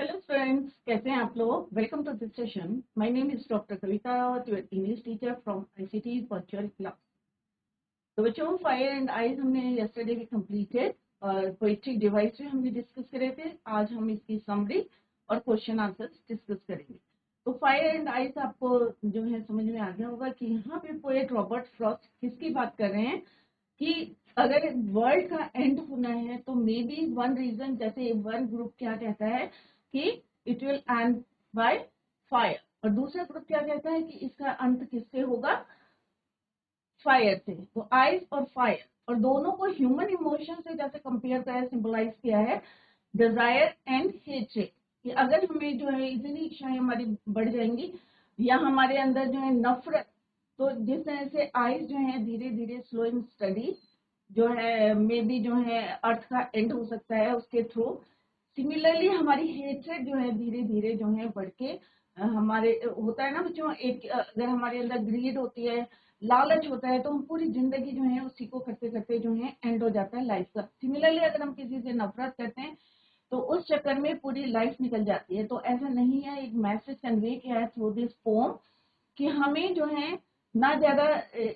Hello friends, कैसे हैं आप लोग। Welcome to this session. My name is doctor Kavita, your English teacher from ICT virtual class. तो बच्चों, फायर एंड आइज हमने यस्टरडे भी कंप्लीटेड और पोएट्री डिवाइस भी हमने डिस्कस करे थे। आज हम इसकी समरी और क्वेश्चन आंसर्स डिस्कस करेंगे। तो फायर एंड आइज आपको जो है समझ में आ गया होगा कि यहाँ पे पोएट रॉबर्ट फ्रॉस्ट किसकी बात कर रहे हैं कि अगर वर्ल्ड का एंड होना है तो मे बी वन रीजन, जैसे वन ग्रुप क्या कहता है कि it will and by fire, और दूसरा ग्रुप क्या कहता है कि इसका अंत किससे होगा, फायर से। तो आइस और फायर, और दोनों को ह्यूमन इमोशन से जैसे कंपेयर किया, सिंबलाइज किया है डिजायर एंड हेट्रेड, कि अगर हमें जो है इतनी इच्छाएं हमारी बढ़ जाएंगी या हमारे अंदर जो है नफरत, तो जिस तरह से आइस जो है धीरे धीरे स्लोइंग स्टडी जो है मे बी जो है अर्थ का एंड हो सकता है उसके थ्रू, सिमिलरली हमारी हेट्रेड जो है धीरे धीरे जो है बढ़ के हमारे होता है ना बच्चों, एक अगर हमारे अंदर ग्रीड होती है, लालच होता है, तो हम पूरी जिंदगी जो है उसी को करते करते जो है एंड हो जाता है लाइफ का। सिमिलरली अगर हम किसी से नफरत करते हैं तो उस चक्कर में पूरी लाइफ निकल जाती है। तो ऐसा नहीं है, एक मैसेज कन्वे किया है थ्रू दिस पोम कि हमें जो है ना ज्यादा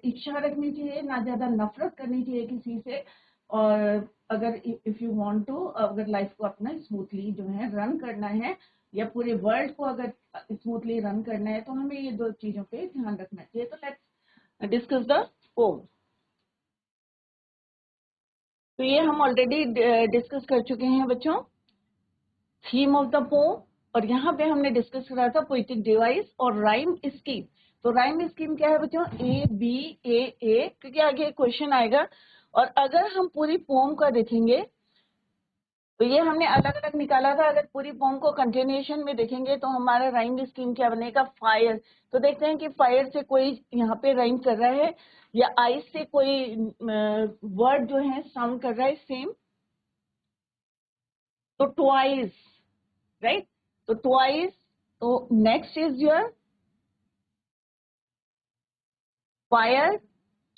इच्छा रखनी चाहिए, ना ज्यादा नफरत करनी चाहिए किसी से। और अगर इफ यू वांट टू, अगर लाइफ को अपना स्मूथली जो है रन करना है या पूरे वर्ल्ड को अगर स्मूथली रन करना है, तो हमें ये दो चीजों पे ध्यान रखना चाहिए। तो लेट्स डिस्कस द पोम। तो ये हम ऑलरेडी डिस्कस कर चुके हैं बच्चों, थीम ऑफ द पोम। और यहाँ पे हमने डिस्कस करा था पोइटिक डिवाइस और राइम स्कीम। तो राइम स्कीम क्या है बच्चों, ए बी ए, क्योंकि आगे क्वेश्चन आएगा। और अगर हम पूरी पोम का देखेंगे तो ये हमने अलग अलग निकाला था। अगर पूरी पोम को कंटिन्यूएशन में देखेंगे तो हमारा राइम स्कीम क्या बनेगा, फायर। तो देखते हैं कि फायर से कोई यहाँ पे राइम कर रहा है या आइस से कोई वर्ड जो है साउंड कर रहा है सेम। तो ट्वाइस, राइट। तो ट्वाइस, तो next is your fire,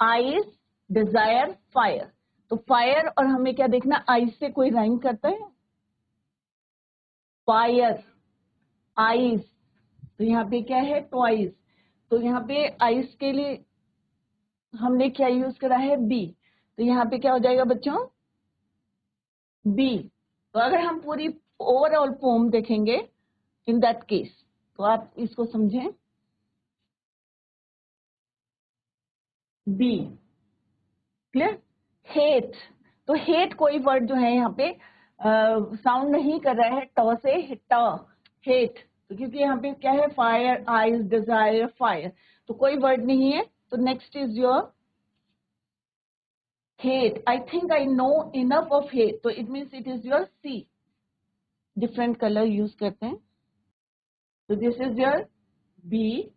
ice, desire, fire. तो फायर, और हमें क्या देखना, आइस से कोई राइम करता है, फायर, आइस। तो यहाँ पे क्या है, ट्वाइस। तो यहाँ पे आइस के लिए हमने क्या यूज करा है, बी। तो यहाँ पे क्या हो जाएगा बच्चों, बी। तो अगर हम पूरी ओवरऑल पोम देखेंगे इन दैट केस, तो आप इसको समझें, बी। क्लियर। हेट, तो हेट कोई वर्ड जो है यहाँ पे साउंड नहीं कर रहा है ट से, ट, हेट। तो क्योंकि यहाँ पे क्या है, फायर, आइज, डिजायर, फायर, तो कोई वर्ड नहीं है। तो next is your hate. I think I know enough of hate, तो it means it is your C. Different colour use करते हैं। तो this is your B,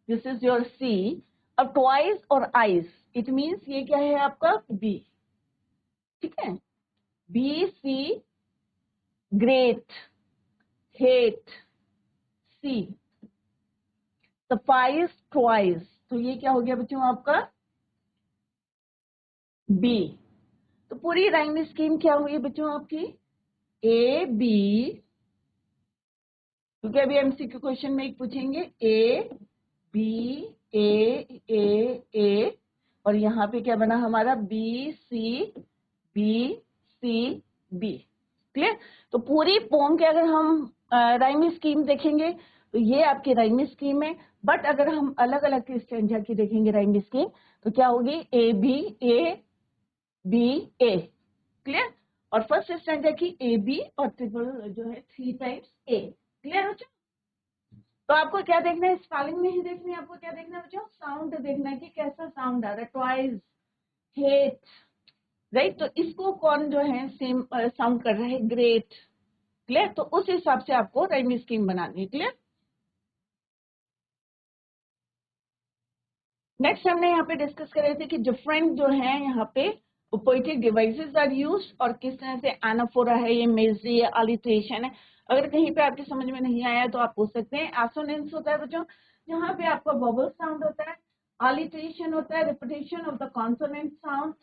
this is your C. अब ट्वाइस और आइज, इट मीन्स ये क्या है आपका, बी। ठीक है, बी सी, ग्रेट, हेट, सी, सफाइस, ट्वाइस। तो ये क्या हो गया बच्चों आपका, बी। तो पूरी राइम स्कीम क्या हुई बच्चों आपकी, ए बी, क्योंकि अभी एमसीक्यू क्वेश्चन में एक पूछेंगे, ए बी ए, और यहाँ पे क्या बना हमारा, बी सी बी। क्लियर। तो पूरी पोम के अगर हम राइम स्कीम देखेंगे तो ये आपकी राइम स्कीम है। बट अगर हम अलग अलग स्ट्रेंजर की देखेंगे राइम स्कीम, तो क्या होगी, ए बी ए। क्लियर। और फर्स्ट स्ट्रेंजर की ए बी और ट्रिपल जो है 3 टाइम्स ए। क्लियर हो। तो आपको क्या देखना है, स्पेलिंग नहीं देखनी है, आपको क्या देखना है बच्चों, साउंड देखना है कि कैसा साउंड आ रहा है, ट्वाइस, हेट, राइट। तो इसको कौन जो है सेम साउंड कर रहा है, ग्रेट। क्लियर। तो उस हिसाब से आपको राइम स्कीम बनानी है। क्लियर। नेक्स्ट हमने यहाँ पे डिस्कस कर रहे थे कि डिफरेंट जो है यहाँ पे पोएटिक डिवाइसेस आर यूज्ड, और किस तरह से एनाफोरा है, ये मेजरी है, अलिट्रेशन है। अगर कहीं पे आपके समझ में नहीं आया तो आप पूछ सकते हैं। एसोनेंस होता है बच्चों, यहाँ पे आपका वोवल साउंड होता है, अलिट्रेशन होता है, repetition of the consonant sound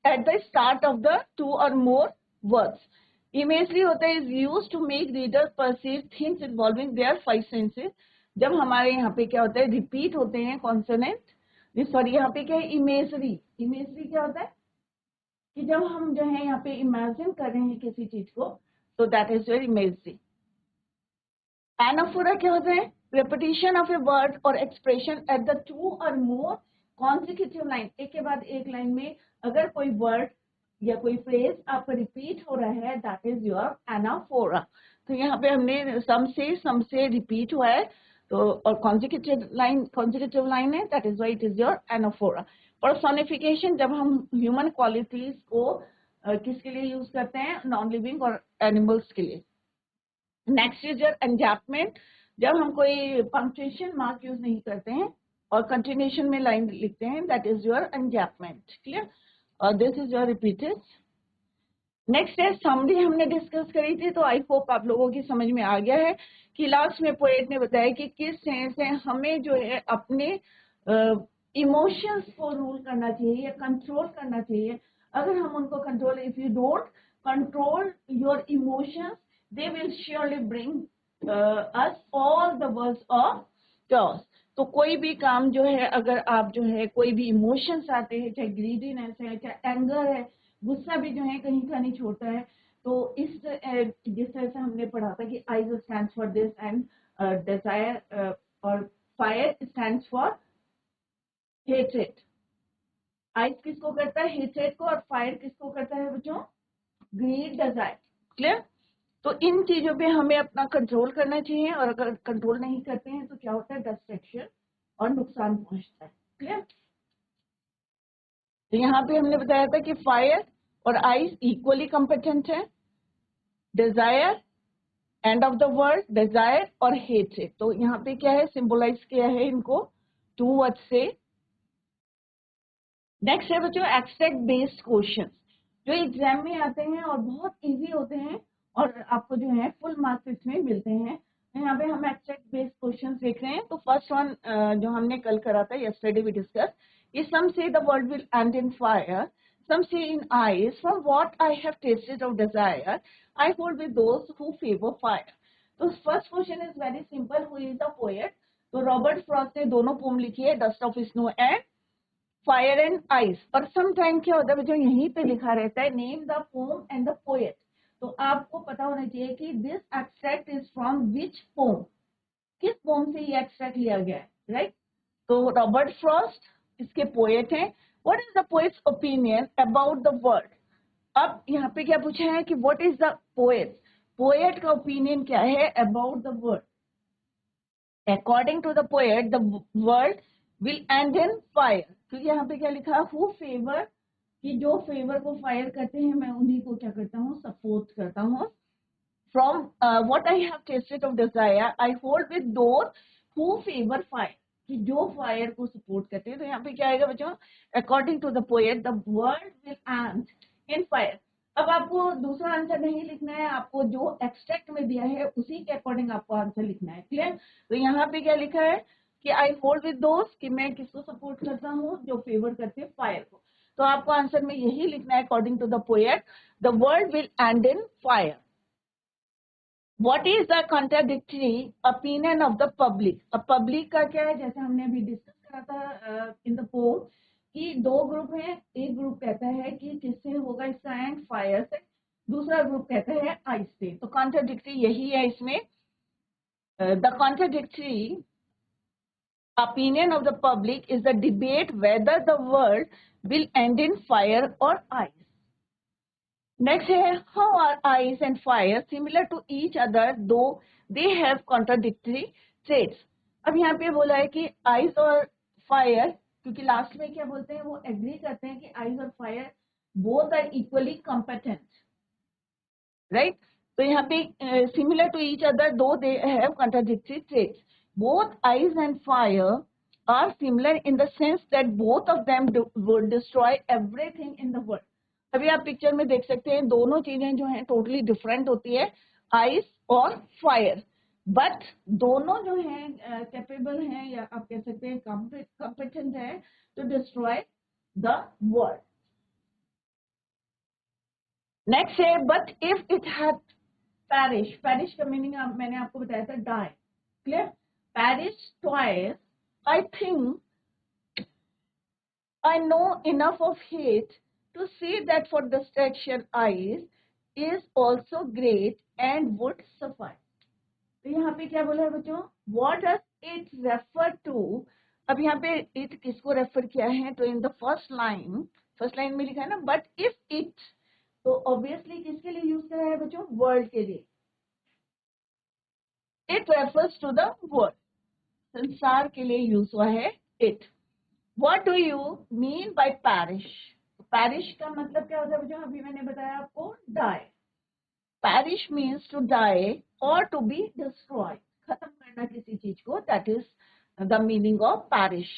at the start of the 2 or more words. Imagery होता है is use to make reader perceive things involving their 5 senses. जब हमारे यहाँ पे क्या होता है, रिपीट होते हैं कॉन्सोनेंट, सॉरी यहाँ पे क्या है, इमेजरी। इमेजरी क्या होता है कि जब हम जो है यहाँ पे इमेजिन कर रहे हैं किसी चीज को, तो that is your imagery. Anaphora क्या होता है, repetition of a word or expression at the 2 or more consecutive line, एक के बाद एक लाइन में अगर कोई वर्ड या कोई फ्रेज आपका रिपीट हो रहा है, दैट इज योर एनाफोरा। तो यहाँ पे हमने सम से रिपीट हुआ है, तो और कॉन्जिक्यूटिव लाइन है, that is why it is your anaphora. Personification, जब हम ह्यूमन क्वालिटीज को किसके लिए यूज करते हैं, नॉन लिविंग और एनिमल्स के लिए। नेक्स्ट इज योर एंजैपमेंट, जब हम कोई पंक्चुएशन मार्क यूज नहीं करते हैं और कंटिन्यूशन में लाइन लिखते हैं, दैट इज योर एंजैपमेंट। क्लियर? और this is your repeated. Next है समरी, हमने डिस्कस करी थी, तो आई होप आप लोगों की समझ में आ गया है कि लास्ट में पोएट ने बताया कि किस तरह से हमें जो है अपने इमोशंस को रूल करना चाहिए या कंट्रोल करना चाहिए। अगर हम उनको control, if you don't control your emotions, they will surely bring us all the words of chaos। तो कोई भी काम जो है, अगर आप जो है कोई भी इमोशंस आते हैं, चाहे ग्रीडीनेस है, चाहे एंगर है, गुस्सा भी जो है कहीं का नहीं छोड़ता है। तो इस जिस तरह से हमने पढ़ा था कि ice stands for this and desire, और fire stands for hatred. Ice किसको करता है, हेट्रेड को, और फायर किसको करता है बच्चों, ग्रीड, डिजायर। क्लियर? तो इन चीजों पे हमें अपना कंट्रोल करना चाहिए, और अगर कंट्रोल नहीं करते हैं तो क्या होता है, डिस्ट्रैक्शन और नुकसान पहुंचता है। क्लियर? तो यहाँ पे हमने बताया था कि फायर और आइस इक्वली कॉम्पिटेंट है। Desire, end of the word, desire और हेट्रेड, तो यहाँ पे क्या है, सिंबलाइज किया है इनको 2 वर्ड से। नेक्स्ट है बच्चों एब्स्ट्रैक्ट बेस्ड क्वेश्चन, जो एग्जाम में आते हैं और बहुत इजी होते हैं, और आपको जो है फुल मार्क्स इसमें मिलते हैं। यहाँ पे हम एब्स्ट्रैक्ट बेस्ड क्वेश्चंस देख रहे हैं। तो फर्स्ट वन जो हमने कल करा था, yesterday we discuss, is some say the world will end in fire, some say in eyes, from what I have tasted of desire, I hold with those who favor fire। तो first question is very simple, who is the poet. तो Robert Frost ने दोनों pome लिखी है, dust of snow and fire and ice. और some time क्या होता है बच्चों, यहीं पे लिखा रहता है name the poem and the poet. तो आपको पता होना चाहिए कि this extract is from which poem, किस पोम से ये एक्सट्रैक्ट लिया गया है, राइट? तो रॉबर्ट फ्रॉस्ट इसके पोएट हैं। What is the poet's opinion about the word. अब यहाँ पे क्या पूछा है कि what is the poet, poet का ओपिनियन क्या है about the word. According to the poet the world will end in fire. क्योंकि यहाँ पे क्या लिखा, हु फेवर, कि जो फेवर को फायर करते हैं मैं उन्हीं को क्या करता हूँ, सपोर्ट करता हूँ। From what I have tested of desire I hold with those who favour fire, कि जो फायर को सपोर्ट करते हैं। तो यहाँ पे क्या आएगा बच्चों, according to the poet the world will end in fire. अब आपको दूसरा आंसर नहीं लिखना है, आपको जो एक्सट्रैक्ट में दिया है उसी के अकॉर्डिंग आपको आंसर लिखना है। क्लियर? तो यहाँ पे क्या लिखा है कि आई होल्ड विद दोस्त, कि मैं किसको सपोर्ट करता हूँ, जो फेवर करते हैं फायर को। तो आपको आंसर में यही लिखना है, according to the poet the world will end in fire. What is the contradictory opinion of the public. अब पब्लिक का क्या है, जैसे हमने अभी डिस्कस करा था इन द पोम, कि दो ग्रुप हैं, एक ग्रुप कहता है कि किससे होगा इसका एंड, फायर से, दूसरा ग्रुप कहता है आइस से। तो कॉन्ट्राडिक्टरी यही है इसमें, the contradictory opinion of the public is the debate whether the world will end in fire or ice। Next है, how are ice and fire similar to each other though they have contradictory traits। अब यहाँ पे बोला है कि ice और fire, क्योंकि last में क्या बोलते हैं, वो एग्री करते हैं कि ice और fire both are equally competent, right? तो यहाँ पे similar to each other though they have contradictory traits, both ice and fire are similar in the sense that both of them would destroy everything in the world। अभी आप picture में देख सकते हैं दोनों चीजें जो हैं टोटली डिफरेंट होती है, आइस और फायर, बट दोनों जो हैं कैपेबल हैं, या आप कह सकते हैं कॉम्पिटेंट है to destroy the world. Next है but if it had perish, perish का मीनिंग मैंने आपको बताया था die, clear. Perish twice, I think I know enough of hate to see that for distraction eyes is also great and would suffice. तो यहाँ पे क्या बोला है बच्चों, what does it refer to? अब यहाँ पे it किसको रेफर किया है, तो इन द फर्स्ट लाइन में लिखा है ना बट इफ इट, तो ऑब्वियसली किसके लिए यूज करा है बच्चों, वर्ल्ड के लिए। It refers to the world, संसार के लिए यूज हुआ है it. What do you mean by perish? Perish का मतलब क्या होता है बच्चों, अभी मैंने बताया आपको die. Perish means to die or to be destroyed. खत्म करना किसी चीज को, that is the meaning of perish.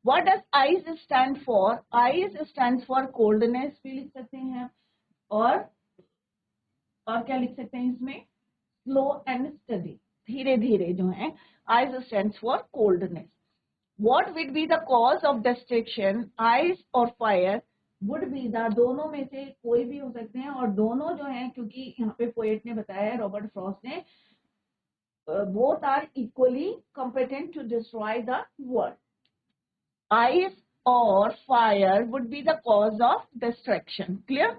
What does ice stand for? Ice stands for coldness भी लिख सकते हैं, और क्या लिख सकते हैं इसमें, slow and steady, धीरे धीरे जो है, ice stands for coldness. What would be the cause of destruction? Ice or fire? Would be the, दोनों में से कोई भी हो सकते हैं, और दोनों जो हैं, क्योंकि यहाँ पे पोएट ने बताया है, रॉबर्ट फ्रॉस्ट ने, both are equally competent to destroy the world. Ice or fire would be the cause of destruction. Clear?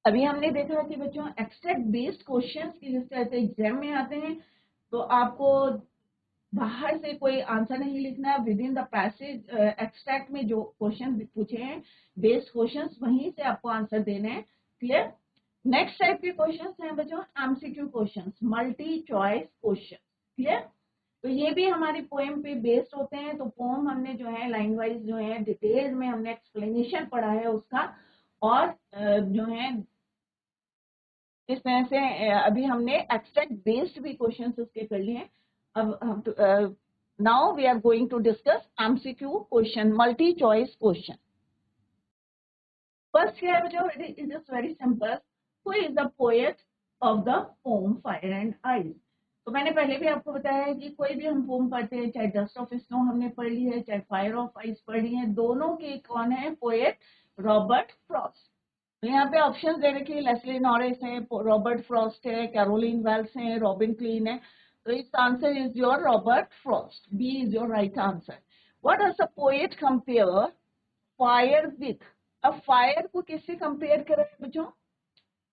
अभी हमने देखा कि बच्चों एक्सट्रैक्ट बेस्ड क्वेश्चंस की जिस तरह से एग्जाम में आते हैं, तो आपको बाहर से कोई आंसर नहीं लिखना, with in the passage extract में जो क्वेश्चन पूछे हैं बेस्ड क्वेश्चंस, वहीं से आपको आंसर देने हैं। क्लियर? नेक्स्ट टाइप के क्वेश्चंस हैं बच्चों MCQ questions, multi choice question. Clear? तो ये भी हमारी पोएम पे बेस्ड होते हैं। तो पोएम हमने जो है लाइन वाइज जो है डिटेल में हमने एक्सप्लेनेशन पढ़ा है उसका, और जो है इस तरह से अभी हमने एक्सट्रैक्ट बेस्ड भी क्वेश्चंस उसके कर लिए हैं। अब हम now we are going to discuss MCQ question, multi choice question. First क्या है बच्चों, it is very simple, who is the poet of the poem fire and ice. तो मैंने पहले भी आपको बताया है कि कोई भी हम पोएम पढ़ते हैं, चाहे डस्ट ऑफ स्नो हमने पढ़ ली है, चाहे फायर ऑफ आइस पढ़ ली है, दोनों के कौन है पोएट, रॉबर्ट फ्रॉस्ट। तो यहाँ पे ऑप्शन दे रखे, लेस्ली नॉरिस है, रॉबर्ट फ्रॉस्ट है, कैरोलिन वेल्स है, रॉबिन क्लीन है। तो its answer is your Robert Frost, B is your right answer. What does the poet compare fire with? अब फायर को किससे कंपेयर कर रहे हैं बच्चों,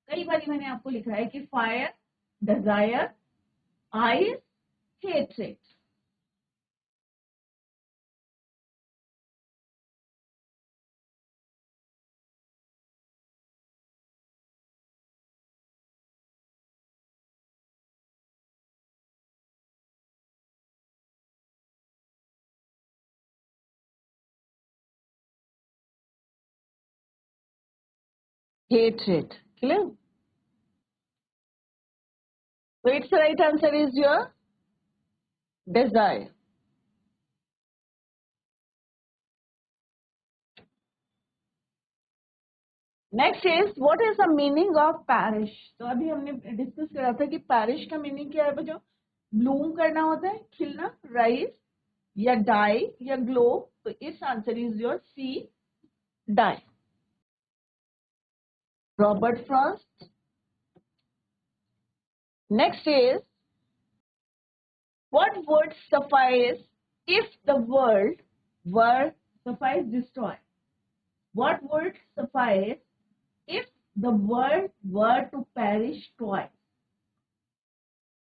कई बार मैंने आपको लिखा है कि fire, desire, ice, hatred. Hatred. Clear? So its right answer is your desire. Next is what is the meaning of perish. तो अभी हमने डिस्कस करा था कि पैरिश का मीनिंग क्या है बच्चों, ब्लूम करना होता है, खिलना, राइज, या डाई, या ग्लो। तो its answer is your C, die. Robert Frost. Next is what would suffice if the world were, suffice destroy, what would suffice if the world were to perish twice?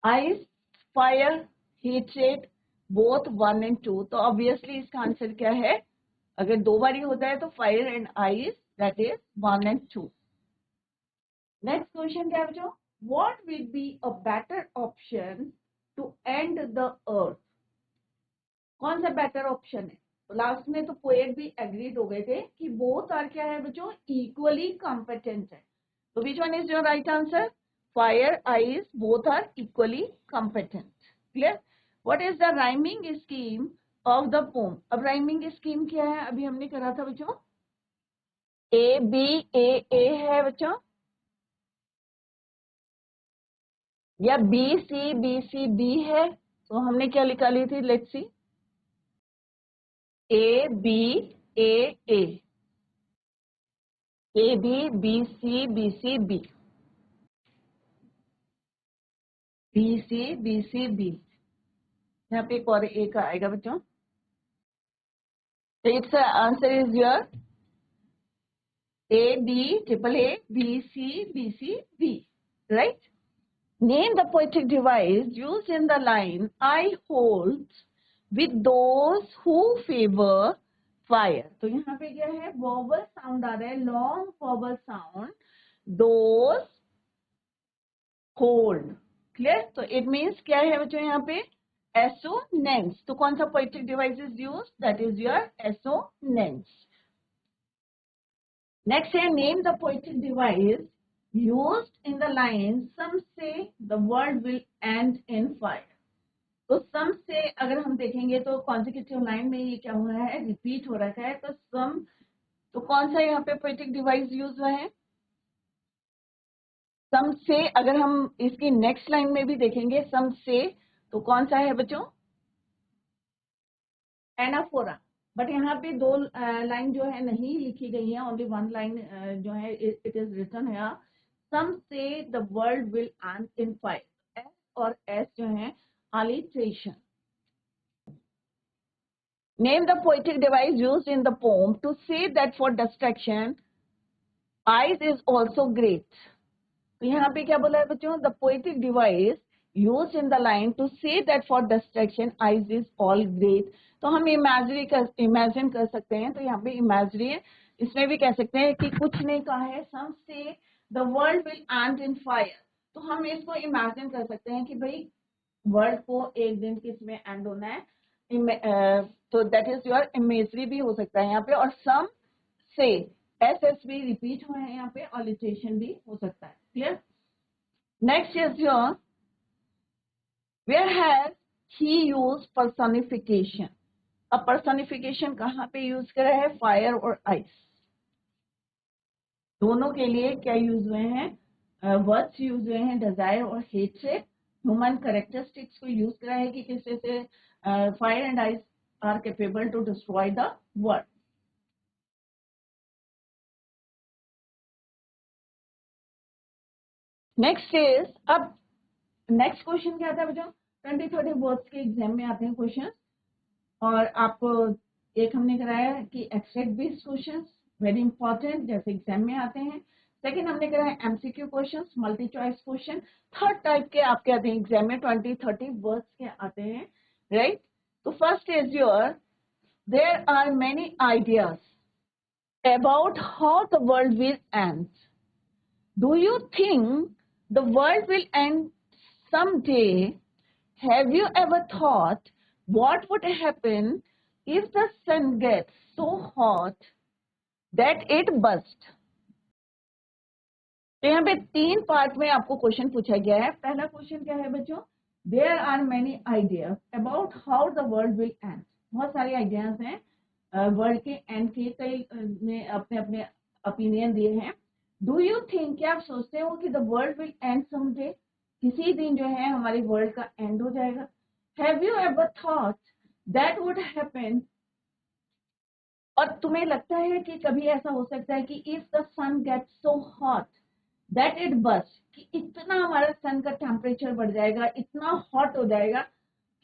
Ice, fire, hatred, both 1 and 2. तो obviously इसका answer क्या है, अगर दो बारी होता है तो fire and ice, that is 1 and 2। Next question क्या है बच्चों, what will be a better option to end the earth? कौन सा बेटर ऑप्शन है? तो लास्ट में तो पोएट भी एग्रीड हो गए थे कि बोथ आर क्या है बच्चों, इक्वली कॉम्पिटेंट है। तो which one is your right answer, fire, ice, both are equally competent. Clear? What is the rhyming scheme of the poem? अब राइमिंग स्कीम क्या है, अभी हमने करा था बच्चों, ए बी ए है बच्चों, या बी सी बी है। तो हमने क्या निकाली थी, let's see, A B A, A B, B C, B C, B, B C, B C, B. यहाँ पे एक और ए का आएगा बच्चों। So its answer is your A, B, triple A, B, C, B, C, B, right? Name the poetic device used in the line I hold with those who favor fire. तो यहाँ पे क्या है, vowel sound आ रहा है, long vowel sound, those hold, clear? तो it means क्या है बच्चों यहाँ पे, assonance। तो कौन सा poetic device is used? That is your assonance. Next है, name the poetic device used in the line some say the world will end in fire. तो some से अगर हम देखेंगे तो consecutive line में ये क्या हो रहा है, रिपीट हो रखा है। तो some, तो कौन सा यहाँ पे poetic device यूज हुआ है? some से अगर हम इसकी नेक्स्ट लाइन में भी देखेंगे some से, तो कौन सा है बच्चों? एनाफोरा। बट यहाँ पे दो लाइन जो है नहीं लिखी गई है, ओनली वन लाइन जो है इट इज रिटन है, सम say the world will end in fire. S और एस जो है alliteration. Name the poetic device used in the poem to say that for distraction ice is also great. तो यहाँ पे क्या बोला है बच्चों? The poetic device used in the line to say that for distraction ice is all great. तो हम imagine कर सकते हैं, तो यहाँ पे इमेजिनरी है। इसमें भी कह सकते हैं कि कुछ नहीं कहा है, some say the world will end in fire। तो हम इसको इमेजिन कर सकते हैं कि भाई वर्ल्ड को एक दिन किस में एंड होना है, तो दैट इज योर इमेजरी भी हो सकता है यहाँ पे। और सम से एस एस भी रिपीट हुए हैं यहाँ पे, ऑलिटेशन भी हो सकता है, clear? Next is your where has he use personification. अब पर्सोनिफिकेशन कहाँ पे यूज करा है? फायर और आइस दोनों के लिए क्या यूज हुए हैं? वर्ड्स यूज हुए हैं, डिजायर और हेट्रेड। ह्यूमन कैरेक्टरिस्टिक्स को यूज करा है कि किस से fire and ice are capable to destroy the world. Next is, अब नेक्स्ट क्वेश्चन क्या था बच्चों? 20-30 वर्ड्स के एग्जाम में आते हैं क्वेश्चन, और आपको एक हमने कराया कि extract based question very important, जैसे एग्जाम में आते हैं। सेकंड हमने कराया MCQ questions, multi choice question. Third type के आपके आते हैं एग्जाम में, 20-30 वर्ड्स के आते हैं, राइट? तो first is your there are many ideas about how the world will end. Do you think the world will end someday? Have you ever thought what would happen if the sun gets so hot that it bursts? तो यहाँ पे 3 part में आपको question पूछा गया है। पहला question क्या है बच्चों? There are many ideas about how the world will end. बहुत सारे आइडियाज हैं वर्ल्ड के एंड के, कई ने अपने अपने ओपिनियन दिए हैं। डू यू थिंक, क्या आप सोचते हो कि the world will and someday, किसी दिन जो है हमारे वर्ल्ड का एंड हो जाएगा? Have you ever thought that would happen, और तुम्हें लगता है कि कभी ऐसा हो सकता है कि if the sun gets so hot that it burst, कि इतना हमारा सन का टेम्परेचर बढ़ जाएगा, इतना हॉट हो जाएगा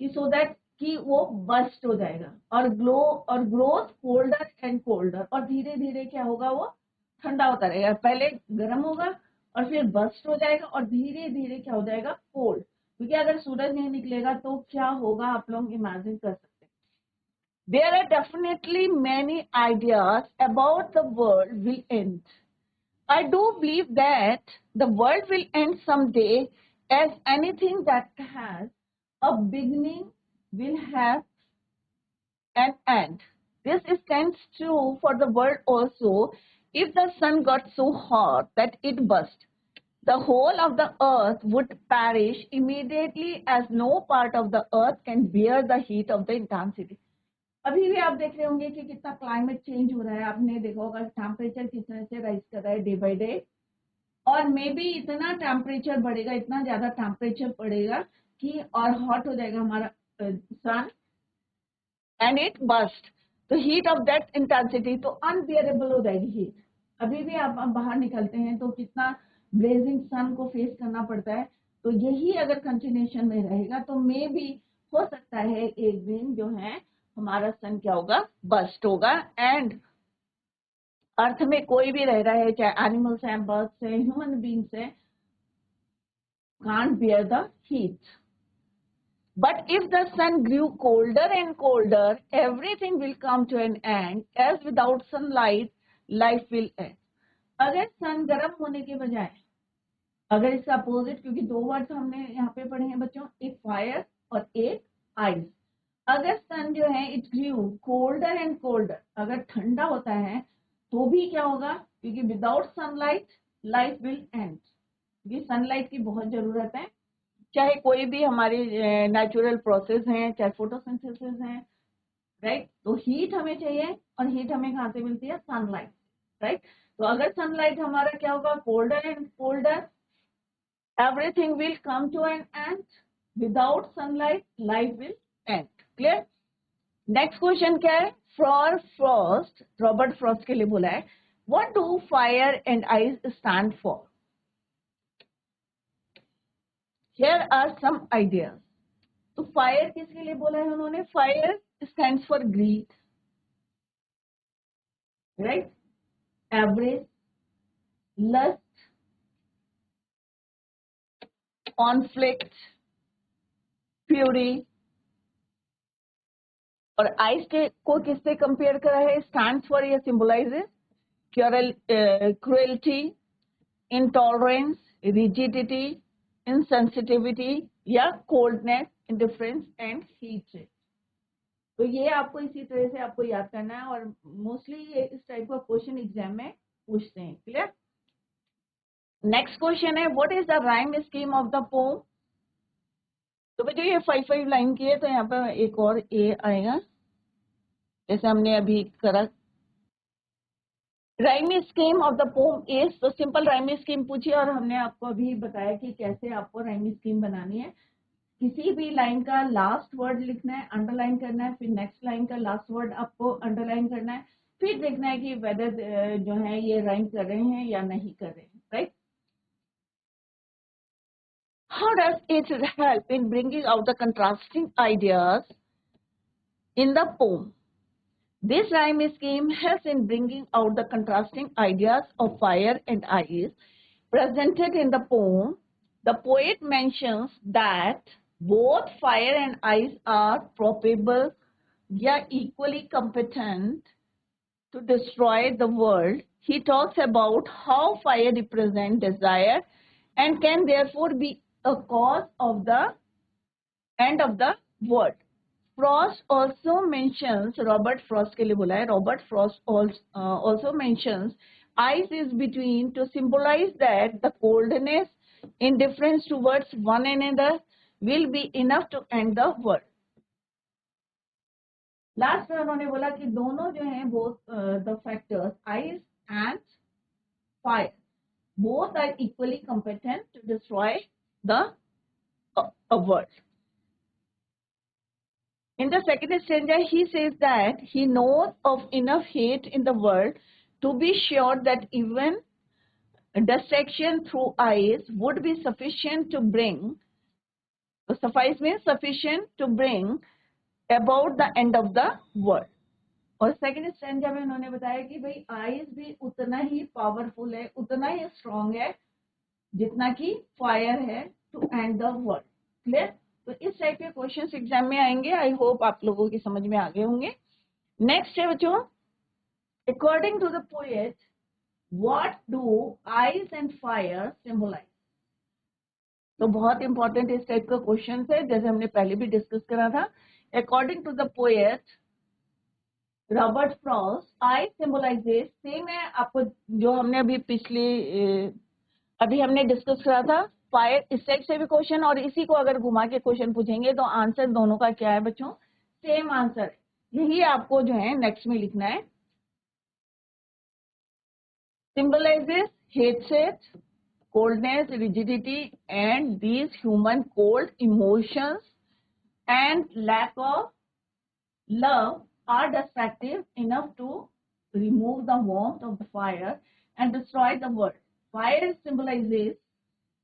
कि सो दैट कि वो बस्ट हो जाएगा, और ग्रोथ कोल्डर एंड कोल्डर, और धीरे धीरे क्या होगा, वो ठंडा होता रहेगा। पहले गर्म होगा और फिर बस्ट हो जाएगा, और धीरे धीरे क्या हो जाएगा, कोल्ड। क्योंकि अगर सूरज नहीं निकलेगा तो क्या होगा, आप लोग इमेजिन कर सकते हैं। There are definitely many ideas about the world will end. I do believe that the world will end someday, as anything that has a beginning will have an end. This stands true for the world also. If the sun got so hot that it burst, the whole of the earth would perish immediately, as no part of the earth can bear the heat of the intensity. अभी भी आप देख रहे होंगे कि कितना climate change हो रहा है। आपने देखा होगा टेम्परेचर किस तरह से राइज कर रहा है डे बाय डे, और मे बी इतना टेम्परेचर बढ़ेगा, इतना ज्यादा टेम्परेचर बढ़ेगा कि और हॉट हो जाएगा हमारा सन, एंड इट बस्ट। तो हीट ऑफ दैट इंटेंसिटी तो अनबियरेबल हो जाएगी हीट। अभी भी आप बाहर निकलते हैं तो कितना ब्लेजिंग सन को फेस करना पड़ता है। तो यही अगर कंटिन्यूएशन में रहेगा तो मे भी हो सकता है एक दिन जो है हमारा सन क्या होगा, बस्ट होगा, एंड अर्थ में कोई भी रह रहा है, चाहे एनिमल्स हैं, बर्ड्स हैं, ह्यूमन बींग्स हैं, can't bear the heat. But if the sun grew colder and colder, everything will come to an end, as without sunlight, life will end. अगर सन गर्म होने के बजाय, अगर इसका अपोजिट, क्योंकि दो वर्ड्स हमने यहाँ पे पढ़े हैं बच्चों, एक फायर और एक आइस। अगर सन जो है it grew colder and colder, अगर ठंडा होता है तो भी क्या होगा, क्योंकि without sunlight life will and, क्योंकि सनलाइट की बहुत जरूरत है, चाहे कोई भी हमारे नेचुरल प्रोसेस हैं, चाहे फोटोसिंथेसिस है, राइट। तो हीट हमें चाहिए, और हीट हमें कहाँ से मिलती है, सनलाइट, राइट। तो अगर सनलाइट हमारा क्या होगा, colder and colder, everything will come to an end, without sunlight life will end. Clear. Next question क्या है, फॉर फ्रॉस्ट, रॉबर्ट फ्रॉस्ट के लिए बोला है, what do fire and ice stand for. Here are some ideas. तो fire किसके लिए बोला है उन्होंने, fire stands for greed, right, avarice, lust, conflict, fury. और आइस के को किससे कंपेयर करा है, स्टैंड्स फॉर या symbolises cruelty, intolerance, rigidity, insensitivity या कोल्डनेस, इंडिफरेंस एंड हीट। तो ये आपको इसी तरह से आपको याद करना है, और मोस्टली ये इस टाइप का क्वेश्चन एग्जाम में पूछते हैं। क्लियर। नेक्स्ट क्वेश्चन है, what is the rhyme scheme of the pome. तो बेटा ये 5 लाइन की है, तो यहाँ पर एक और ए आएगा, जैसे हमने अभी करा। Rhyme scheme of the pome is, तो सिंपल राइम स्कीम पूछिए, और हमने आपको अभी बताया कि कैसे आपको राइम स्कीम बनानी है। किसी भी लाइन का लास्ट वर्ड लिखना है, अंडरलाइन करना है, फिर नेक्स्ट लाइन का लास्ट वर्ड आपको अंडरलाइन करना है, फिर देखना है कि वेदर जो है ये राइम कर रहे हैं या नहीं कर रहे हैं, right. How does it help in bringing out the contrasting ideas in the poem? This rhyme scheme helps in bringing out the contrasting ideas of fire and ice presented in the poem. The poet mentions that both fire and ice are probable, yet equally competent to destroy the world. He talks about how fire represents desire and can therefore be a cause of the end of the world. Frost also mentions, Robert Frost के लिए बोला है, Robert Frost also mentions ice is between to symbolize that the coldness, indifference towards one another will be enough to end the world. Last में उन्होंने बोला कि दोनों जो हैं both the factors ice and fire both are equally competent to destroy the world. In the second stanza, he says that he knows of enough hate in the world to be sure that even dissection through ice would be sufficient to bring, suffice means sufficient to bring about the end of the world. और second stanza में उन्होंने बताया कि भाई ice भी उतना ही powerful है, उतना ही स्ट्रांग है जितना कि फायर है to end the world. Clear. तो इस टाइप के क्वेश्चंस एग्जाम में आएंगे, आई होप आप लोगों की समझ में आ गए होंगे। नेक्स्ट है बच्चों, according to the poet what do ice and fire symbolise. तो बहुत इंपॉर्टेंट इस टाइप का क्वेश्चन है, जैसे हमने पहले भी डिस्कस करा था। According to the poet Robert Frost, ice symbolises, same है आपको जो हमने अभी अभी हमने डिस्कस करा था, फायर। इस टाइप से भी क्वेश्चन, और इसी को अगर घुमा के क्वेश्चन पूछेंगे तो आंसर दोनों का क्या है बच्चों, सेम आंसर। यही आपको जो है नेक्स्ट में लिखना है। Symbolizes hatred, coldness, rigidity, and these human cold emotions and lack of love are destructive enough to remove the warmth of the fire and destroy the world. Fire symbolizes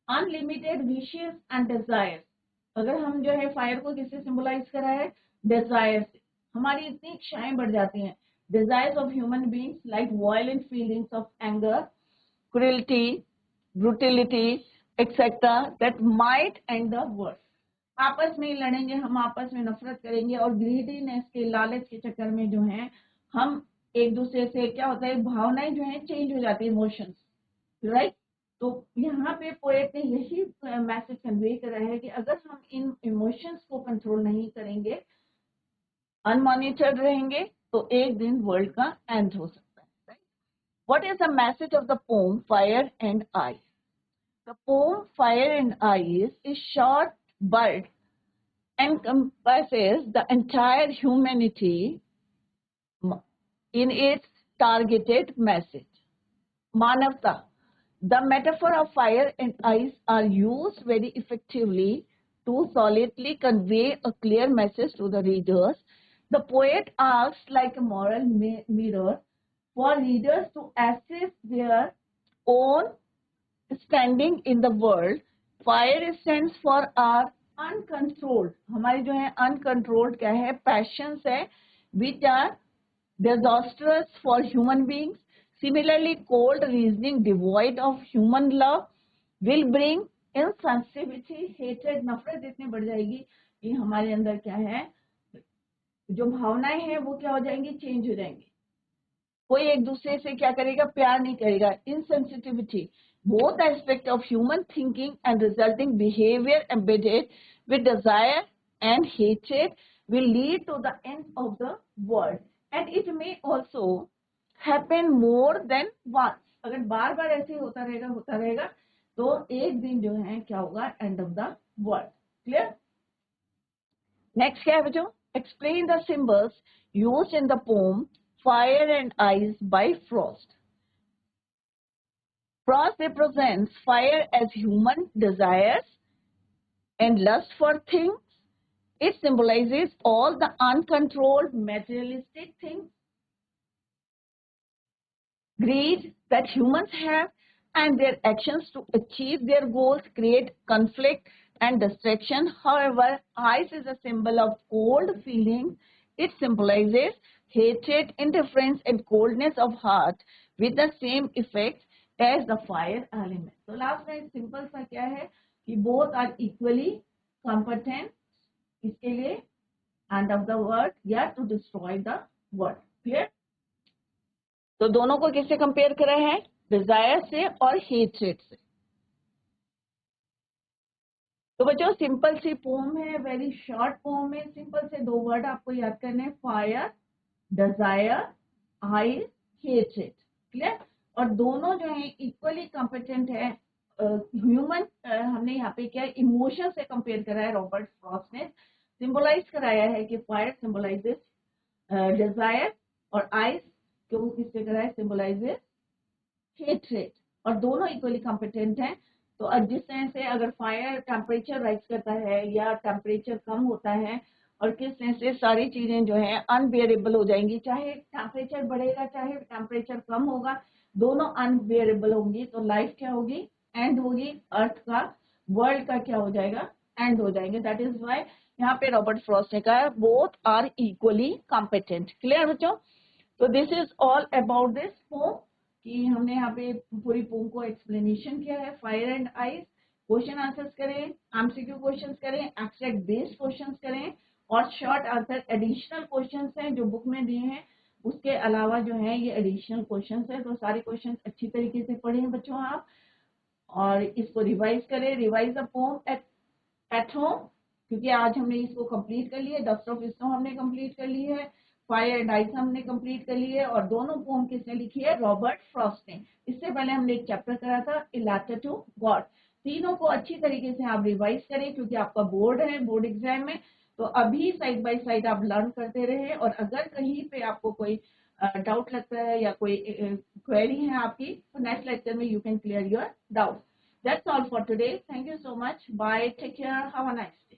unlimited wishes and desires. अगर हम जो है fire को किससे symbolize करा है? Dzire से. हमारी इतनी इच्छाएं बढ़ जाती हैं. Desires of human beings like violent feelings of anger, cruelty, brutality, etc. that might end the world. आपस में ही लड़ेंगे, हम आपस में नफरत करेंगे और ग्रीडीनेस के लालच के चक्कर में जो है हम एक दूसरे से क्या होता है, भावनाएं जो है चेंज हो जाती है, इमोशंस, राइट. तो यहाँ पे पोएट ने यही मैसेज कन्वे करा है कि अगर हम इन इमोशंस को कंट्रोल नहीं करेंगे, अनमॉनिटर्ड रहेंगे, तो एक दिन वर्ल्ड का एंड हो सकता है, right. What is the message of the pome fire and I? The pome fire and eyes is short but encompasses the entire humanity in its targeted message. Manavta. The metaphor of fire and ice are used very effectively to solidly convey a clear message to the readers. The poet acts like a moral mirror for readers to assess their own standing in the world. Fire stands for our uncontrolled, हमारी जो है uncontrolled क्या है, passions है, which are disastrous for human beings. Similarly, cold reasoning devoid of human love will bring insensitivity, hatred, नफरत इतनी बढ़ जाएगी कि हमारे अंदर क्या है, जो भावनाएं हैं वो क्या हो जाएंगी, चेंज हो जाएंगी. कोई एक दूसरे से क्या करेगा, प्यार नहीं करेगा. Insensitivity. Both aspects of human thinking and resulting behavior embedded with desire and hatred will lead to the end of the world. And it may also happen more than once. अगर बार बार ऐसे होता रहेगा तो एक दिन जो है क्या होगा, end of the world. Clear? Next क्या है बच्चों? Explain the symbols used in the poem Fire and Ice by Frost. Frost represents fire as human desires and lust for things. It symbolizes all the uncontrolled materialistic things, greed that humans have, and their actions to achieve their goals create conflict and distraction. However, ice is a symbol of cold feelings. It symbolizes hatred, indifference, and coldness of heart with the same effect as the fire element. तो last में simple सा क्या है कि both are equally competent इसके लिए end of the world या to destroy the world. Clear? तो दोनों को किससे कंपेयर करा है? डिजायर से और हेट्रेड से. तो बच्चों सिंपल सी पोम है, वेरी शॉर्ट पोम है. सिंपल से दो वर्ड आपको याद करने हैं, fire, desire, ice, hatred. Clear? और दोनों जो है इक्वली कॉम्पिटेंट है. ह्यूमन हमने यहाँ पे क्या इमोशन से कंपेयर करा है. रॉबर्ट फ्रॉस्ट ने सिंबलाइज कराया है कि फायर सिंबलाइजेस डिजायर और आइस को किससे करा है, सिंबलाइजेस हेट्रेड. और दोनों इक्वली कॉम्पिटेंट हैं. तो जिस तरह से अगर फायर टेम्परेचर राइज करता है या टेम्परेचर कम होता है और किस तरह से सारी चीजें जो है अनबियरेबल हो जाएंगी, चाहे टेम्परेचर बढ़ेगा चाहे टेम्परेचर कम होगा, दोनों अनबियरेबल होंगी. तो लाइफ क्या होगी, एंड होगी. अर्थ का, वर्ल्ड का क्या हो जाएगा, एंड हो जाएंगे. दैट इज वाई यहाँ पे रॉबर्ट फ्रॉस्ट ने कहा both are equally competent. Clear बच्चों? तो this is all about this poem कि हमने यहाँ पे पूरी पोम को एक्सप्लेनेशन किया है. Fire and ice. Question answers करें, एमसीक्यू क्वेश्चंस करें, एब्स्ट्रैक्ट बेस्ड क्वेश्चंस करें और शॉर्ट आंसर एडिशनल क्वेश्चंस हैं जो बुक में दिए हैं. उसके अलावा जो है ये एडिशनल क्वेश्चंस है. तो सारे क्वेश्चंस अच्छी तरीके से पढ़ें बच्चों आप और इसको रिवाइज करें. Revise the pome at home, क्योंकि आज हमने इसको कंप्लीट कर लिया. डस्ट ऑफ स्नो हमने कंप्लीट कर ली है, फायर एंड आइस हमने कंप्लीट कर ली है. और दोनों पोम किसने लिखी है, रॉबर्ट फ्रॉस्ट ने. इससे पहले हमने एक चैप्टर करा था ए लेटर टू गॉड. तीनों को अच्छी तरीके से आप रिवाइज करें क्योंकि आपका बोर्ड है, बोर्ड एग्जाम में. तो अभी साइड बाय साइड आप लर्न करते रहे और अगर कहीं पे आपको कोई डाउट लगता है या कोई क्वेरी है आपकी, तो नेक्स्ट लेक्चर में you can clear your doubt. That's all for today. Thank you so much. Bye. Take care. Have a nice day.